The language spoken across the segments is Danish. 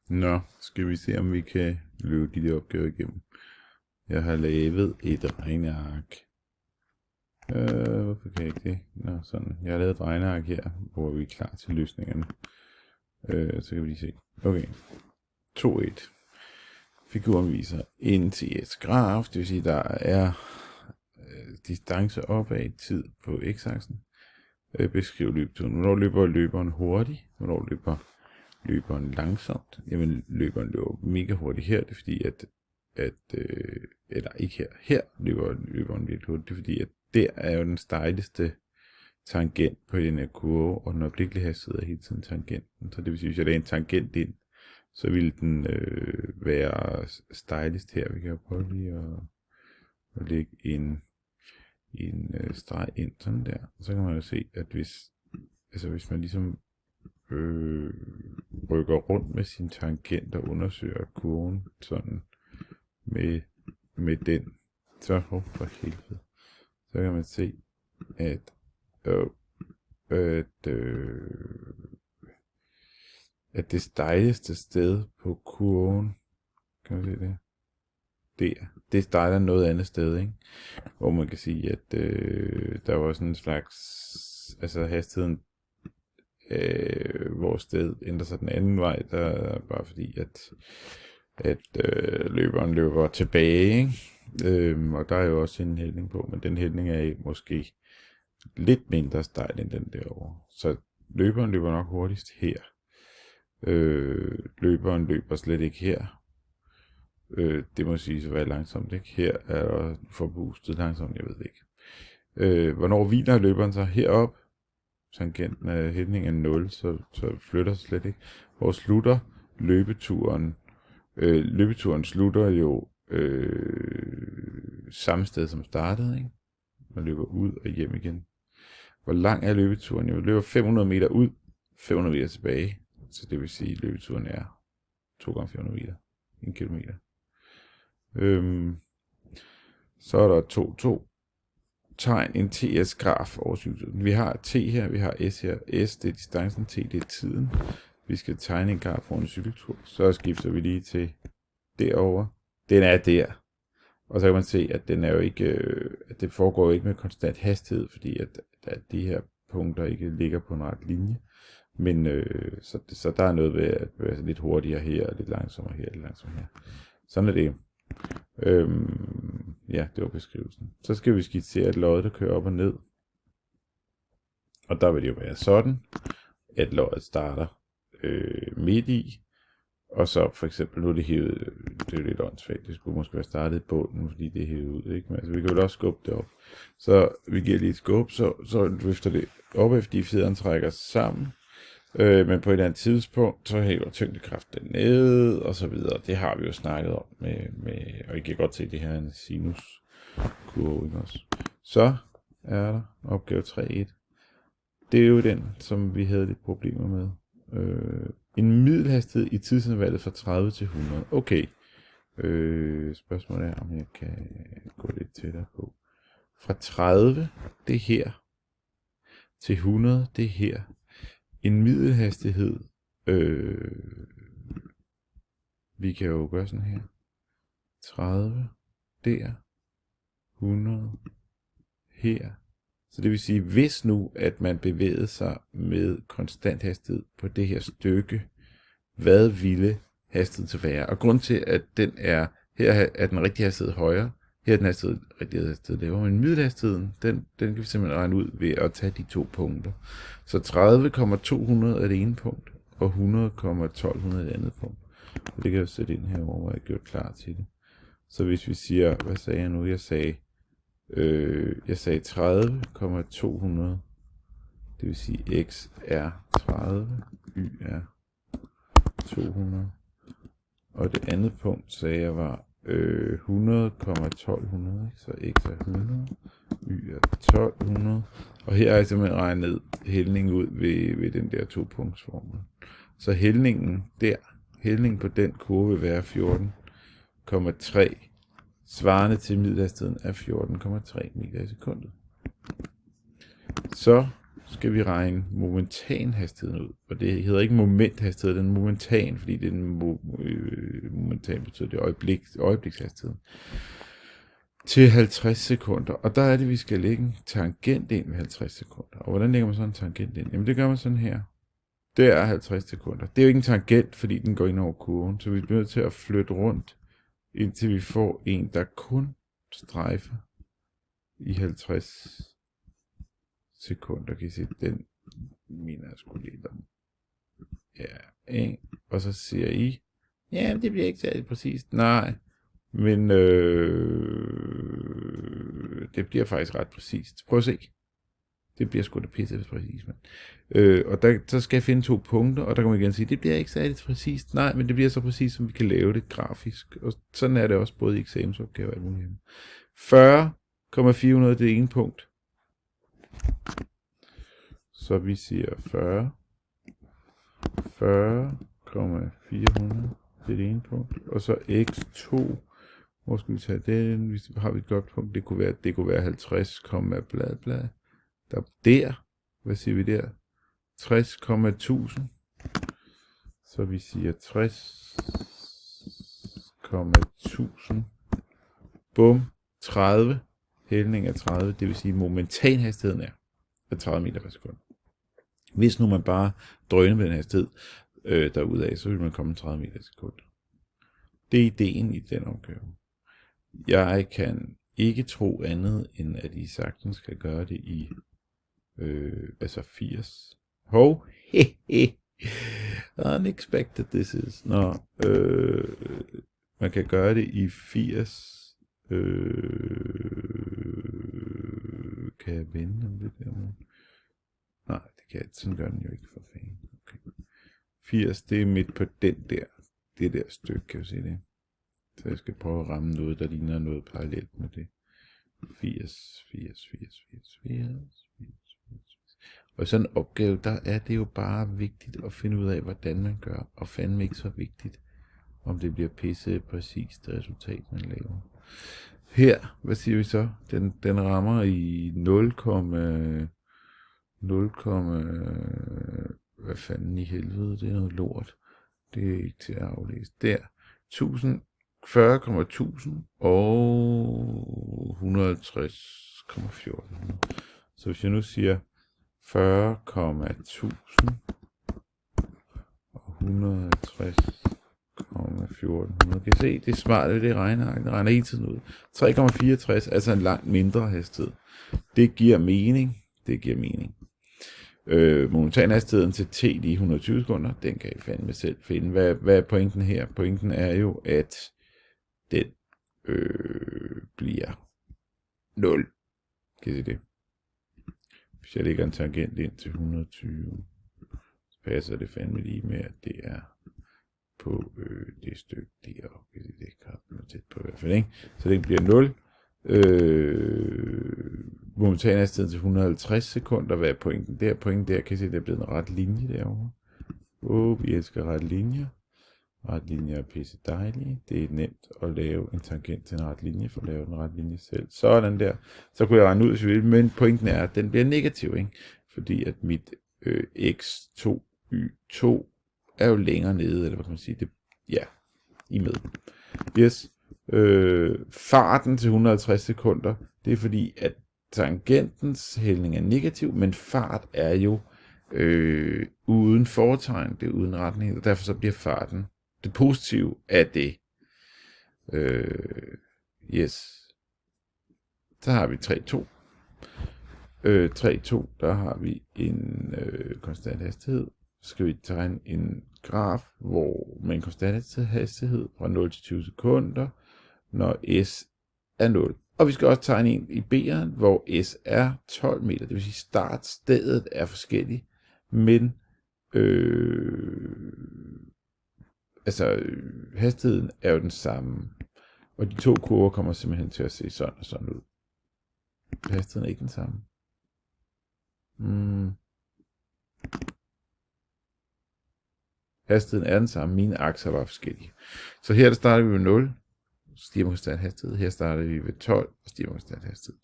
Nå, skal vi se, om vi kan løbe de der opgaver igennem. Jeg har lavet et regneark. Hvorfor kan jeg ikke det? Nå, sådan. Jeg har lavet et regneark her, hvor vi er klar til løsningerne. Så kan vi lige se. Okay. 2.1. Figuren viser en TS-graf, det vil sige, der er distance opad, tid på x-aksen. Beskriv løbeturen. Hvornår løber løberen hurtigt? Hvornår løber løberen langsomt? Jamen, løberen løber mega hurtigt her, det er fordi, eller ikke her. Her løber løberen virkelig hurtigt, det er fordi, at der er jo den stejleste tangent på den her kurve, og den øjeblikkelige hastighed er hele tiden tangenten. Så det vil sige, hvis jeg lagde en tangent ind, så ville den være stejlest her. Vi kan jo prøve lige at lægge en streg ind sådan der. Så kan man jo se, at hvis man ligesom rykker rundt med sin tangent og undersøger kurven sådan med den, så for helvede, så kan man se, at det stejleste sted på kurven, kan man se det? Det stejler noget andet sted, ikke? Hvor man kan sige, at der var sådan en slags, altså hastigheden, hvor sted ændrer sig den anden vej, der er bare fordi, at løberen løber tilbage, ikke? Og der er jo også en hældning på, men den hældning er måske lidt mindre stejl end den derovre. Så løberen løber nok hurtigst her. Løberen løber slet ikke her. Det må sige at være langsomt, ikke? Her er der forboostet langsomt, jeg ved ikke. Hvornår hviler løberen så herop? Tangenten af hældningen er 0, så flytter sig slet ikke. Hvor slutter løbeturen? Løbeturen slutter jo samme sted som startede, ikke? Man løber ud og hjem igen. Hvor lang er løbeturen? Jeg løber 500 meter ud, 500 meter tilbage. Så det vil sige, at løbeturen er 2 gange 400 meter. 1 kilometer. Så er der 2. Tegn en TS-graf over cykelturen. Vi har T her, vi har S her. S, det er distancen, T, det er tiden. Vi skal tegne en graf over en cykeltur. Så skifter vi lige til derover. Den er der. Og så kan man se, at den er jo ikke, at det foregår jo ikke med konstant hastighed, fordi at de her punkter ikke ligger på en ret linje. Men så der er noget ved at være lidt hurtigere her, lidt langsommere her, lidt langsommere her. Sådan er det. Ja, det var beskrivelsen. Så skal vi skitsere et lod, der kører op og ned. Og der vil det jo være sådan, at loddet starter midt i. Og så for eksempel, nu er det hævet, det er jo lidt åndssvagt, det skulle måske være startet i bunden, fordi det er hævet ud, ikke? Men altså, vi kan jo også skubbe det op. Så vi giver lige et skub, så løfter det op, efter fjederen trækker sammen. Men på et eller andet tidspunkt, så hæver tyngdekraften ned, og så videre. Det har vi jo snakket om med og I kan godt se, det her er en sinuskurve også. Så er der opgave 3.1. Det er jo den, som vi havde lidt problemer med. En middelhastighed i tidsintervallet fra 30 til 100. Okay. Spørgsmålet er, om jeg kan gå lidt tættere på. Fra 30, det er her, til 100, det er her. En middelhastighed, vi kan jo gøre sådan her. 30, der, 100, her. Så det vil sige, hvis nu, at man bevægede sig med konstant hastighed på det her stykke, hvad ville hastigheden til være? Og grund til, at den er, her er den rigtige hastighed højere, her er den rigtige hastighed lavere, men middelhastigheden, den kan vi simpelthen regne ud ved at tage de 2 punkter. Så 30,200 er det ene punkt, og 100,1200 er det andet punkt. Og det kan jeg sætte ind herovre, hvor jeg har gjort klar til det. Så hvis vi siger, hvad sagde jeg nu? Jeg sagde 30,200. Det vil sige, x er 30, y er 200. Og det andet punkt sagde jeg var 100,1200, så x er 100, y er 1200. Og her har jeg simpelthen regnet hældningen ud ved den der 2-punktsformel. Så hældningen på den kurve vil være 14,3, svarende til middelhastigheden af 14,3 meter i sekundet. Så skal vi regne momentan hastigheden ud. Og det hedder ikke momenthastighed, den er momentan, fordi det er momentan betyder det øjeblikshastigheden. Til 50 sekunder. Og der er det, vi skal lægge en tangent ind ved 50 sekunder. Og hvordan lægger man sådan en tangent ind? Jamen det gør man sådan her. Det er 50 sekunder. Det er jo ikke en tangent, fordi den går ind over kurven. Så vi bliver nødt til at flytte rundt, indtil vi får en, der kun strejfer i 50 sekunder. Kan I se, den mener jeg skulle lige der. Ja, ikke? Og så siger I, ja, det bliver ikke særlig præcist. Nej, men det bliver faktisk ret præcist. Prøv at se. Det bliver sgu da pisse præcist, mand. Og så skal jeg finde 2 punkter, og der kan man igen sige, det bliver ikke særlig præcist. Nej, men det bliver så præcist, som vi kan lave det grafisk. Og sådan er det også både i eksamensopgaver og alt muligt. 40,400 det ene punkt. Så vi siger 40,400 det ene punkt. Og så x2. Hvor skal vi tage den? Hvis har vi et godt punkt, det kunne være 50, bla bla. Der. Hvad siger vi der? 60,1000. Så vi siger 60,1000. Bum. 30. Hældning af 30. Det vil sige, momentanhastigheden er 30 meter per sekund. Hvis nu man bare drøner med den hastighed derudaf, så vil man komme 30 meter per sekund. Det er ideen i den opgave. Jeg kan ikke tro andet, end at I sagtens skal gøre det i 80. Unexpected this is. Man kan gøre det i 80. Kan jeg vende om det der? Nej, det kan jeg. Sådan gør den jo ikke for fanden. Okay. 80, det er midt på den der. Det der stykke, kan du se det? Så jeg skal prøve at ramme noget, der ligner noget parallelt med det. 80. Og sådan en opgave, der er det jo bare vigtigt at finde ud af, hvordan man gør. Og fandme ikke så vigtigt, om det bliver pisse præcist det resultat, man laver. Her, hvad siger vi så? Den rammer i 0, hvad fanden i helvede, det er noget lort. Det er ikke til at aflæse. Der, 40,1000 og 150,14. Så hvis jeg nu siger 40,1000 og 150,14. Kan I se, det er smart, det regner hele tiden ud. 3,64, altså en langt mindre hastighed. Det giver mening. Momentanhastigheden til t i 120 sekunder, den kan I fandme selv finde. Hvad er pointen her? Pointen er jo, at den bliver 0. Kan I se det? Hvis jeg lægger en tangent ind til 120, så passer det fandme lige med, at det er på det stykke deroppe. Kan I se det? Kan tæt på i hvert fald, ikke? Så det bliver 0. Momentanhastigheden til 150 sekunder. Hvad er pointen der? Pointen der, kan I se, det er blevet en ret linje derovre. Vi elsker ret linjer. Ret linjer er pisse dejlige. Det er nemt at lave en tangent til en ret linje, for at lave en ret linje selv. Sådan der. Så kunne jeg regne ud, hvis vi vil, men pointen er, at den bliver negativ, ikke? Fordi at mit x2, y2 er jo længere nede, eller hvad kan man sige? Det, ja, I med. Yes. Farten til 150 sekunder, det er fordi, at tangentens hældning er negativ, men fart er jo uden fortegn, det er uden retning, og derfor så bliver farten det positive af det. Yes. Så har vi 3,2. 3,2, der har vi en konstant hastighed. Så skal vi tegne en graf, hvor med en konstant hastighed fra 0 til 20 sekunder, når s er 0. Og vi skal også tegne en i B'eren, hvor s er 12 meter. Det vil sige, startstedet er forskelligt, men hastigheden er jo den samme. Og de to kurver kommer simpelthen til at se sådan og sådan ud. Hastigheden er ikke den samme. Hastigheden er den samme. Mine akser var forskellige. Så her der starter vi ved 0. Stiger med konstant hastighed. Her starter vi ved 12 og stiger med konstant hastighed.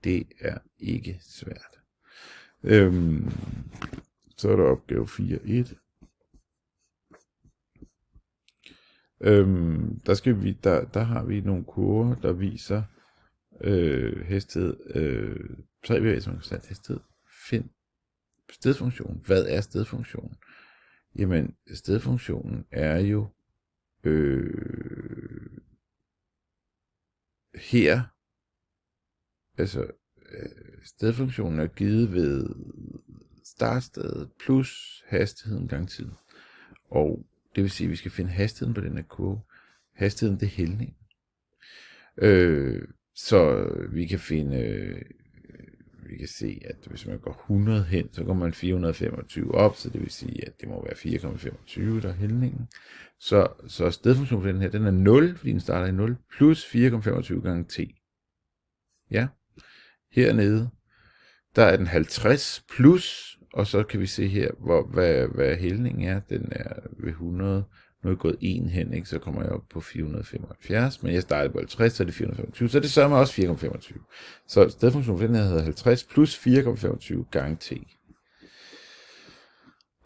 Det er ikke svært. Så er der opgave 4.1. Der har vi nogle kurver, der viser hastighed, 3 bevægelser med konstant hastighed. Find stedfunktionen. Hvad er stedfunktionen? Jamen, stedfunktionen er jo her, altså stedfunktionen er givet ved startstedet plus hastigheden gange tid. Og det vil sige, at vi skal finde hastigheden på den her kurve. Hastigheden, det er hældningen. Så vi kan se, at hvis man går 100 hen, så går man 425 op, så det vil sige, at det må være 4,25, der er hældningen. Så stedfunktionen for den her, den er 0, fordi den starter i 0, plus 4,25 gange t. Ja. Hernede, der er den 50 plus, og så kan vi se her, hvad hældningen er. Den er ved 100. Nu er jeg gået 1 hen, ikke? Så kommer jeg op på 475, men jeg startede på 50, så er det 425, så det sørger også 4,25. Så stedfunktionen for den her hedder 50 plus 4,25 gange t.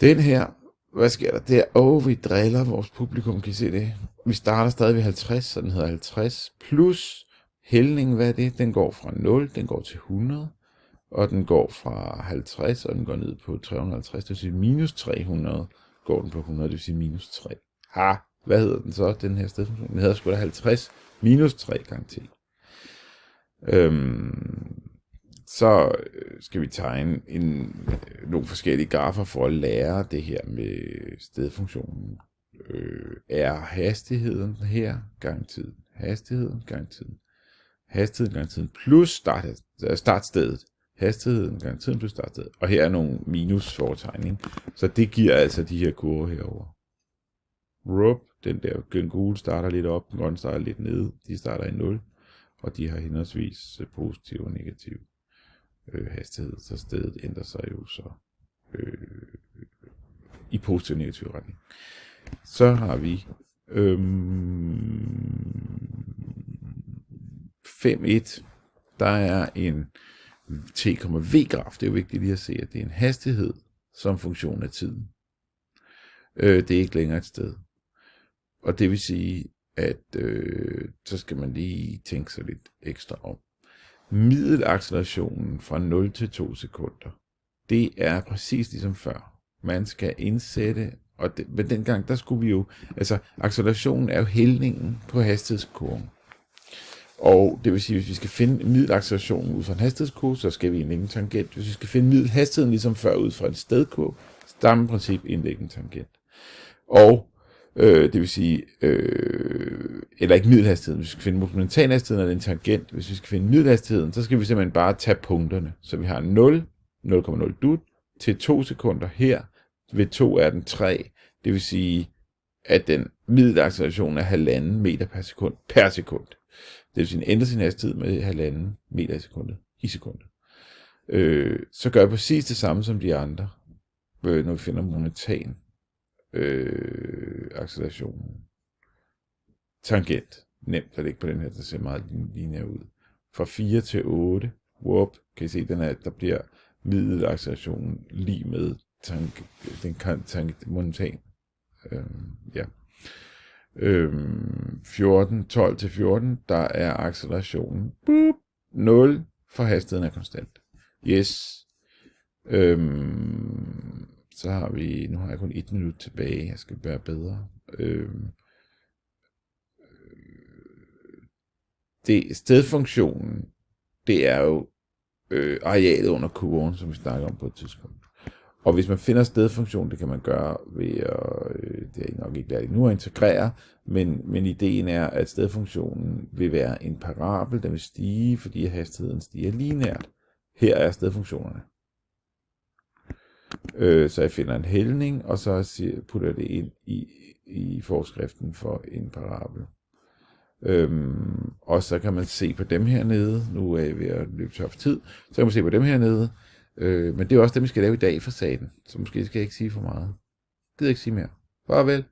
Den her, hvad sker der der? Vi driller vores publikum, kan I se det? Vi starter stadig ved 50, så den hedder 50 plus hældningen, hvad er det? Den går fra 0, den går til 100, og den går fra 50, og den går ned på 350, det vil sige minus 300, går den på 100, det vil sige minus 3. Hvad hedder den så, den her stedfunktion? Den hedder sgu da 50 minus 3 gange t. Så skal vi tegne nogle forskellige grafer for at lære det her med stedfunktionen. Er hastigheden her gange tiden, hastigheden gange tiden, hastigheden gange tiden plus startstedet, hastigheden gange tiden plus startstedet. Og her er nogle minus foretegning. Så det giver altså de her kurver herover. Den gule starter lidt op, den grønne starter lidt nede, de starter i 0, og de har henholdsvis positiv og negativ hastighed, så stedet ændrer sig jo så i positiv og negativ retning. Så har vi 5.1, der er en t,v-graf, det er jo vigtigt lige at se, at det er en hastighed som funktion af tiden. Det er ikke længere et sted. Og det vil sige, at så skal man lige tænke sig lidt ekstra om. Middelaccelerationen fra 0 til 2 sekunder, det er præcis ligesom før. Man skal indsætte, men dengang der skulle vi jo, altså accelerationen er jo hældningen på hastighedskurven. Og det vil sige, hvis vi skal finde middelaccelerationen ud fra en hastighedskurve, så skal vi indlægge en tangent. Hvis vi skal finde middelhastigheden ligesom før ud fra en stedkurve, samme princip indlægge en tangent. Og det vil sige, eller ikke middelhastigheden, hvis vi skal finde monumentalhastigheden eller en tangent, hvis vi skal finde middelhastigheden, så skal vi simpelthen bare tage punkterne. Så vi har 0, 0,0 dut, til 2 sekunder her, ved 2 er den 3, det vil sige, at den middelacceleration er 1,5 meter per sekund. Det vil sige, at den ændrer sin hastighed med 1,5 meter i sekundet. Så gør jeg præcis det samme som de andre, når vi finder momentan accelerationen. Tangent. Nemt at lægge på den her, der ser meget lineær ud. Fra 4 til 8. Kan I se, der bliver middelaccelerationen lige med momentan. 12 til 14, der er accelerationen 0, for hastigheden er konstant. Yes. Så har vi, nu har jeg kun 1 minut tilbage, jeg skal være bedre. Stedfunktionen, det er jo arealet under kurven, som vi snakker om på et tidspunkt. Og hvis man finder stedfunktionen, det kan man gøre ved at, det er nok ikke lært endnu at integrere, men ideen er, at stedfunktionen vil være en parabel, der vil stige, fordi hastigheden stiger lineært. Her er stedfunktionerne. Så jeg finder en hældning, og så putter det ind i forskriften for en parabel. Og så kan man se på dem hernede, nu er jeg ved at løbe tør for tid, så kan man se på dem hernede, men det er også dem, vi skal lave i dag for saten, så måske skal jeg ikke sige for meget. Jeg gider ikke sige mere. Farvel.